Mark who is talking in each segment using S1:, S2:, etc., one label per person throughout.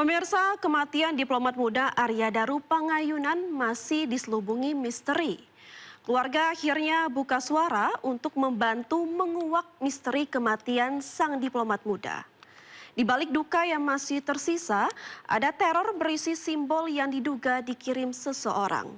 S1: Pemirsa, kematian diplomat muda Arya Daru Pangayunan masih diselubungi misteri. Keluarga akhirnya buka suara untuk membantu menguak misteri kematian sang diplomat muda. Di balik duka yang masih tersisa, ada teror berisi simbol yang diduga dikirim seseorang.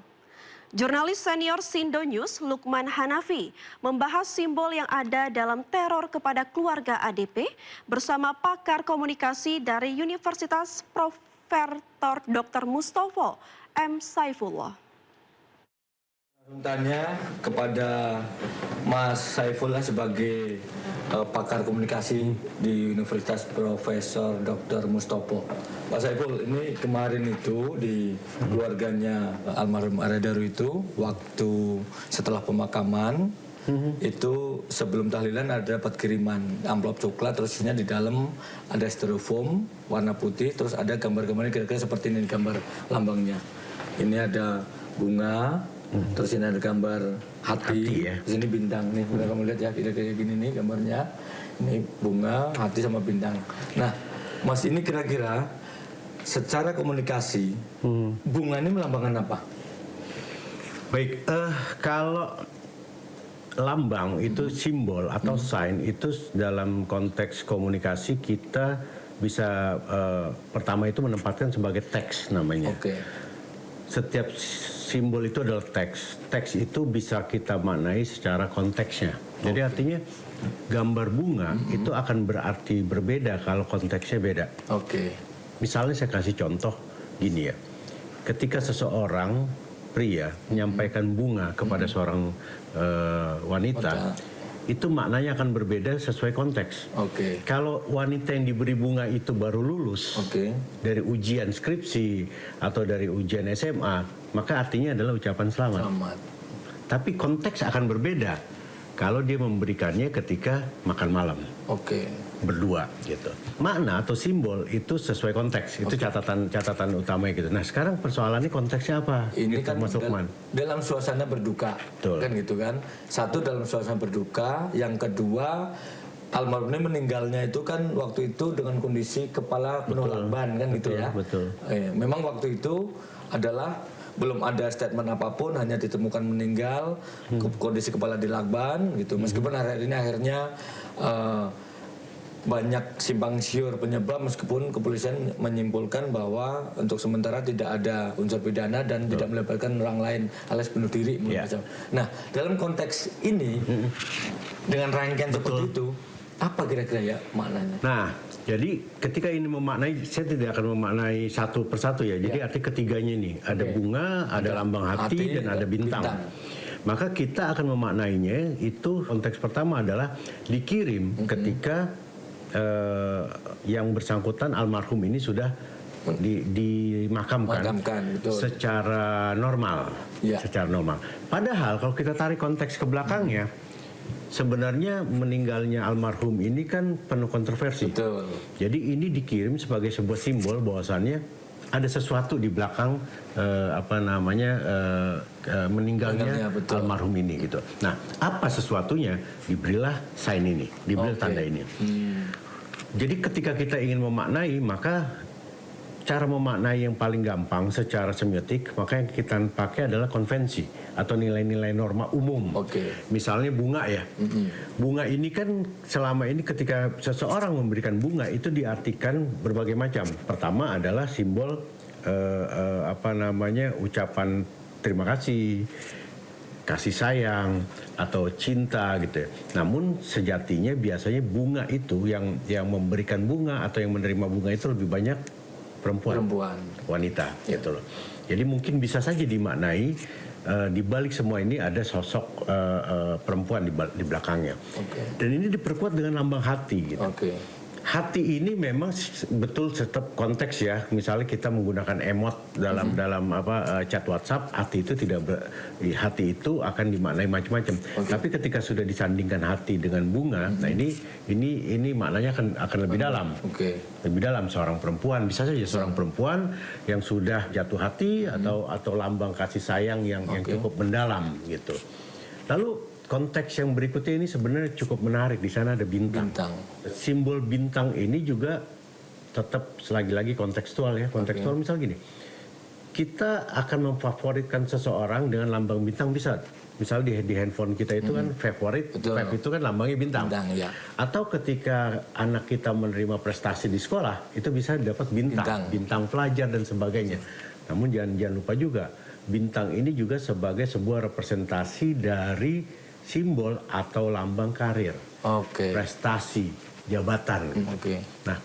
S1: Jurnalis senior Sindo News Lukman Hanafi membahas simbol yang ada dalam teror kepada keluarga ADP bersama pakar komunikasi dari Universitas Profesor Dr. Mustopo M. Saifullah.
S2: Tanya kepada Mas Saifullah sebagai pakar komunikasi di Universitas Profesor Dr. Mustopo. Pak Saiful, ini kemarin itu di keluarganya almarhum Arya Daru itu waktu setelah pemakaman itu sebelum tahlilan ada dapat kiriman amplop coklat, terusnya di dalam ada styrofoam warna putih, terus ada gambar-gambarnya kira-kira seperti ini gambar lambangnya. Ini ada bunga. Terus ini ada gambar hati ya. Di sini bintang nih, udah kamu lihat ya, kira-kira gini nih gambarnya. Ini bunga, hati sama bintang. Nah, Mas, ini kira-kira secara komunikasi bunga ini melambangkan apa?
S3: Baik, kalau lambang itu simbol atau sign itu dalam konteks komunikasi kita bisa pertama itu menempatkan sebagai teks namanya.
S2: Oke.
S3: Setiap simbol itu adalah teks. Teks itu bisa kita maknai secara konteksnya. Jadi artinya gambar bunga itu akan berarti berbeda kalau konteksnya beda.
S2: Oke.
S3: Misalnya saya kasih contoh gini ya. Ketika seseorang pria menyampaikan bunga kepada seorang wanita, itu maknanya akan berbeda sesuai konteks.
S2: Oke.
S3: Kalau wanita yang diberi bunga itu baru lulus dari ujian skripsi atau dari ujian SMA, maka artinya adalah ucapan selamat. Tapi konteks akan berbeda kalau dia memberikannya ketika makan malam. Berdua gitu. Makna atau simbol itu sesuai konteks. Itu catatan utama gitu. Nah, sekarang persoalannya konteksnya apa?
S2: Ini
S3: gitu,
S2: kan dalam suasana berduka.
S3: Betul.
S2: Kan gitu kan. Satu, dalam suasana berduka, yang kedua almarhum ini meninggalnya itu kan waktu itu dengan kondisi kepala penuh lakban kan gitu ya.
S3: Betul.
S2: Memang waktu itu adalah belum ada statement apapun, hanya ditemukan meninggal, kondisi kepala dilakban gitu. Meskipun hari ini akhirnya banyak simpang siur penyebab, meskipun kepolisian menyimpulkan bahwa untuk sementara tidak ada unsur pidana dan tidak melibatkan orang lain alias bunuh diri. Nah, dalam konteks ini dengan rangkaian seperti itu, apa kira-kira ya maknanya?
S3: Nah, jadi ketika ini memaknai, saya tidak akan memaknai satu persatu ya. Jadi arti ketiganya nih, ada bunga, ada lambang hati dan ada bintang. Maka kita akan memaknainya itu konteks pertama adalah dikirim ketika yang bersangkutan almarhum ini sudah dimakamkan secara normal. Secara normal. Padahal kalau kita tarik konteks ke belakangnya, sebenarnya meninggalnya almarhum ini kan penuh kontroversi. Jadi ini dikirim sebagai sebuah simbol bahwasannya ada sesuatu di belakang meninggalnya almarhum ini gitu. Nah, apa sesuatunya? Diberilah sign ini, diberilah tanda ini. Jadi ketika kita ingin memaknai, maka cara memaknai yang paling gampang secara semiotik, maka yang kita pakai adalah konvensi atau nilai-nilai norma umum. Misalnya bunga ya. Bunga ini kan selama ini ketika seseorang memberikan bunga itu diartikan berbagai macam. Pertama adalah simbol ucapan terima kasih sayang atau cinta gitu ya. Namun sejatinya biasanya bunga itu yang memberikan bunga atau yang menerima bunga itu lebih banyak perempuan. Wanita gitu loh. Jadi mungkin bisa saja dimaknai di balik semua ini ada sosok perempuan di belakangnya. Dan ini diperkuat dengan lambang hati gitu. Hati ini memang betul tetap konteks ya. Misalnya kita menggunakan emot dalam chat WhatsApp, hati itu akan dimaknai macam-macam. Tapi ketika sudah disandingkan hati dengan bunga, nah ini maknanya akan lebih dalam. Lebih dalam. Seorang perempuan, bisa saja seorang perempuan yang sudah jatuh hati atau lambang kasih sayang yang cukup mendalam gitu. Lalu konteks yang berikutnya ini sebenarnya cukup menarik. Di sana ada bintang. Simbol bintang ini juga tetap selagi-lagi kontekstual ya. Kontekstual misal gini, kita akan memfavoritkan seseorang dengan lambang bintang bisa. Misal di handphone kita itu kan favorit,
S2: Betul.
S3: Fab itu kan lambangnya bintang.
S2: Bintang, ya.
S3: Atau ketika anak kita menerima prestasi di sekolah, itu bisa dapat bintang pelajar dan sebagainya. Namun jangan lupa juga, bintang ini juga sebagai sebuah representasi dari simbol atau lambang karir, prestasi, jabatan. Nah,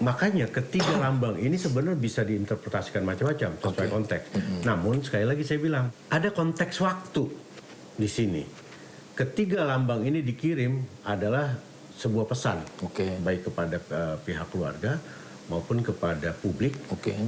S3: makanya ketiga lambang ini sebenarnya bisa diinterpretasikan macam-macam sesuai konteks. Namun sekali lagi saya bilang, ada konteks waktu di sini. Ketiga lambang ini dikirim adalah sebuah pesan, baik kepada pihak keluarga maupun kepada publik,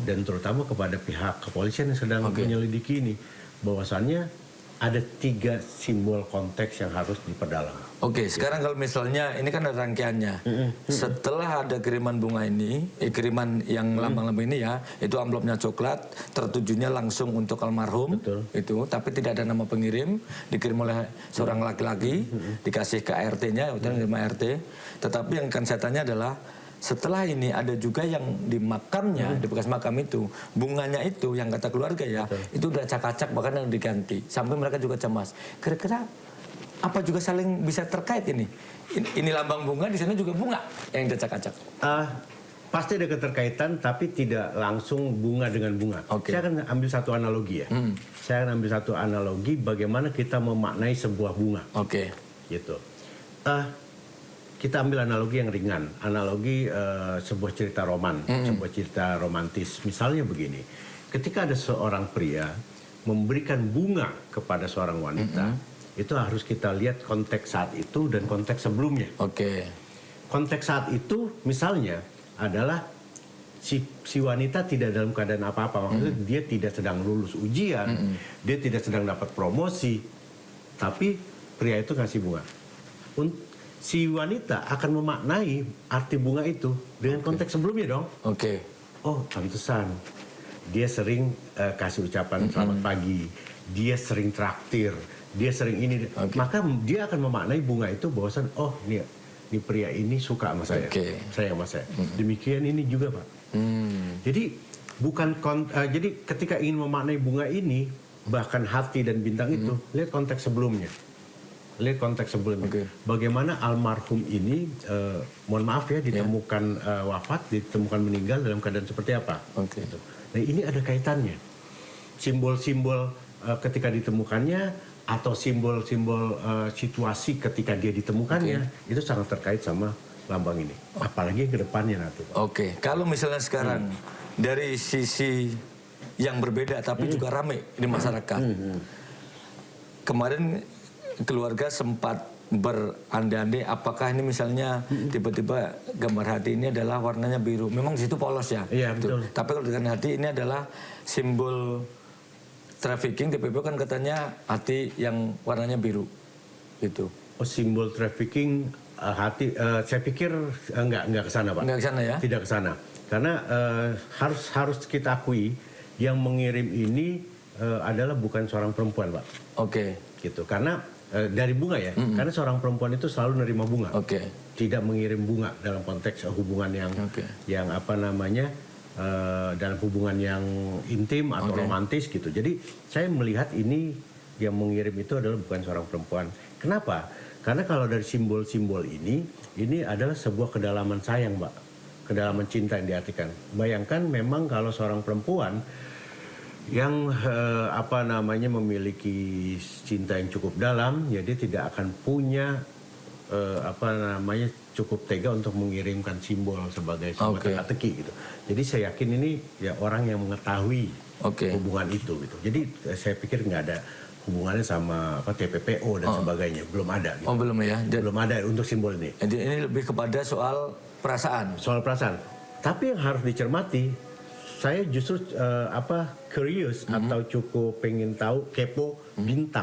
S3: dan terutama kepada pihak kepolisian yang sedang menyelidiki ini, bahwasannya ada 3 simbol konteks yang harus diperdalam.
S2: Sekarang kalau misalnya ini kan ada rangkaiannya. Setelah ada kiriman bunga ini, kiriman yang lambang-lambang ini ya, itu amplopnya coklat, tertujunya langsung untuk almarhum. Itu, tapi tidak ada nama pengirim, dikirim oleh seorang laki-laki, dikasih ke ART-nya, RT. Tetapi yang akan saya tanya adalah, setelah ini ada juga yang di makamnya, di bekas makam itu, bunganya itu yang kata keluarga ya, itu udah acak-acak bahkan yang diganti. Sampai mereka juga cemas. Kira-kira apa juga saling bisa terkait ini? Ini lambang bunga, di sana juga bunga yang diacak-acak.
S3: Pasti ada keterkaitan, tapi tidak langsung bunga dengan bunga. Saya akan ambil satu analogi ya. Saya akan ambil satu analogi bagaimana kita memaknai sebuah bunga. Gitu. Kita ambil analogi yang ringan, analogi sebuah cerita sebuah cerita romantis. Misalnya begini, ketika ada seorang pria memberikan bunga kepada seorang wanita, itu harus kita lihat konteks saat itu dan konteks sebelumnya. Konteks saat itu misalnya adalah si wanita tidak dalam keadaan apa-apa, maksudnya dia tidak sedang lulus ujian, dia tidak sedang dapat promosi, tapi pria itu ngasih bunga. Si wanita akan memaknai arti bunga itu dengan konteks sebelumnya dong. Oh, pantesan. Dia sering kasih ucapan selamat pagi. Dia sering traktir. Dia sering ini. Maka dia akan memaknai bunga itu bahwasan, oh ini pria ini suka sama saya. Sayang sama saya. Demikian ini juga, Pak. Jadi jadi ketika ingin memaknai bunga ini, bahkan hati dan bintang itu, lihat konteks sebelumnya. Lihat konteks sebelumnya. Bagaimana almarhum ini, mohon maaf ya, ditemukan wafat, ditemukan meninggal dalam keadaan seperti apa. Gitu. Nah ini ada kaitannya. Simbol-simbol ketika ditemukannya atau simbol-simbol situasi ketika dia ditemukannya itu sangat terkait sama lambang ini. Apalagi ke depannya nanti.
S2: Kalau misalnya sekarang dari sisi yang berbeda tapi juga ramai di masyarakat. Kemarin keluarga sempat berandai-andai apakah ini misalnya tiba-tiba gambar hati ini adalah warnanya biru. Memang di situ polos ya.
S3: Betul.
S2: Tapi kalau dengan hati ini adalah simbol trafficking. TPP kan katanya hati yang warnanya biru. Gitu.
S3: Oh, simbol trafficking hati, saya pikir enggak ke sana, Pak.
S2: Enggak ke sana ya?
S3: Tidak ke sana. Karena harus kita akui yang mengirim ini adalah bukan seorang perempuan, Pak. Gitu. Karena dari bunga ya, karena seorang perempuan itu selalu nerima bunga, tidak mengirim bunga dalam konteks hubungan yang apa namanya dalam hubungan yang intim atau romantis gitu. Jadi saya melihat ini yang mengirim itu adalah bukan seorang perempuan. Kenapa? Karena kalau dari simbol-simbol ini adalah sebuah kedalaman sayang, Mbak, kedalaman cinta yang diartikan. Bayangkan memang kalau seorang perempuan yang memiliki cinta yang cukup dalam, ya dia tidak akan punya cukup tega untuk mengirimkan simbol sebagai sebuah teka-teki gitu. Jadi saya yakin ini ya orang yang mengetahui hubungan itu gitu. Jadi saya pikir nggak ada hubungannya sama TPPO dan sebagainya, belum ada. Gitu.
S2: Belum ya.
S3: Belum ada untuk simbol ini.
S2: Jadi ini lebih kepada soal perasaan.
S3: Soal perasaan. Tapi yang harus dicermati, saya justru curious atau cukup pengen tahu, kepo bintang.